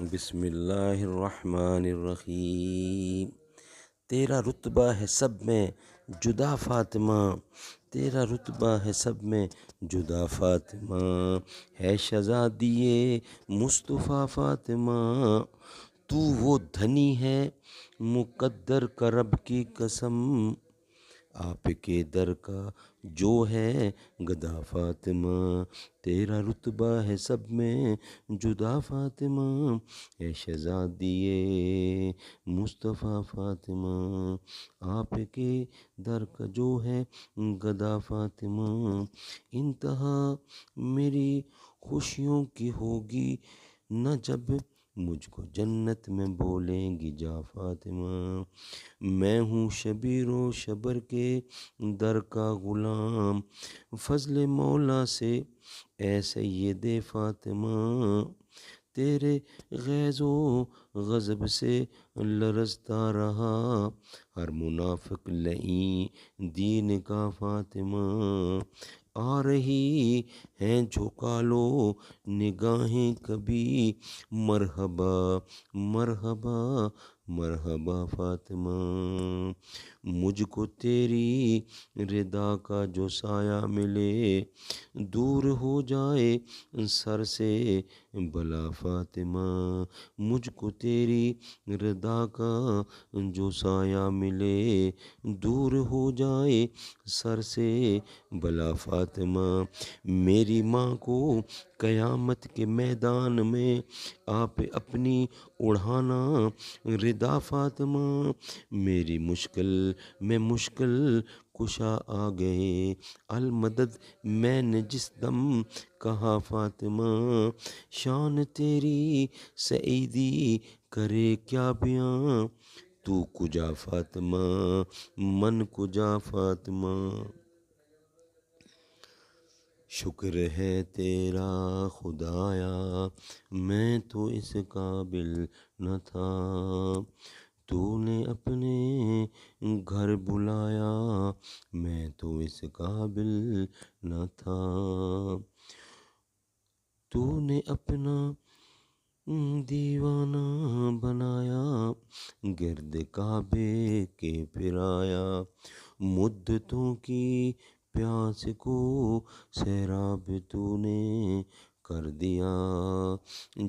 بسم اللہ الرحمن الرحیم۔ تیرا رتبہ ہے سب میں جدا فاطمہ، تیرا رتبہ ہے سب میں جدا فاطمہ، ہے شہزادی مصطفیٰ فاطمہ، تو وہ دھنی ہے مقدر کا رب کی قسم، آپ کے در کا جو ہے گدا فاطمہ، تیرا رتبہ ہے سب میں جدا فاطمہ، اے شہزادی مصطفیٰ فاطمہ، آپ کے در کا جو ہے گدا فاطمہ، انتہا میری خوشیوں کی ہوگی نہ جب مجھ کو جنت میں بولیں گی جا فاطمہ، میں ہوں شبیر و شبر کے در کا غلام، فضل مولا سے اے سید فاطمہ، تیرے غیظ و غضب سے لرزتا رہا ہر منافق لعین دین کا فاطمہ، آ رہی ہیں جھکا لو نگاہیں کبھی، مرحبا مرحبا مرحبا فاطمہ، مجھ کو تیری رضا کا جو سایہ ملے دور ہو جائے سر سے بلا فاطمہ، مجھ کو تیری رضا کا جو سایہ ملے دور ہو جائے سر سے بلا فاطمہ، میری ماں کو قیامت کے میدان میں آپ اپنی اڑھانا ردا فاطمہ، میری مشکل میں مشکل کشا آ گئے المدد، میں نے جس دم کہا فاطمہ، شان تیری سعیدی کرے کیا بیاں، تو کجا فاطمہ من کجا فاطمہ، شکر ہے تیرا خدایا میں تو اس قابل نہ تھا، تو نے اپنے گھر بلایا میں تو اس قابل نہ تھا، تو نے اپنا دیوانہ بنایا گرد کعبے کے پھرایا، مدتوں کی پیاس کو سیراب تو نے کر دیا،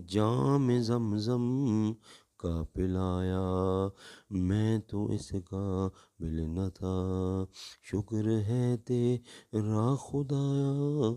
جام زمزم کا پلایا میں تو اس قابل نہ تھا، شکر ہے تیرا خدایا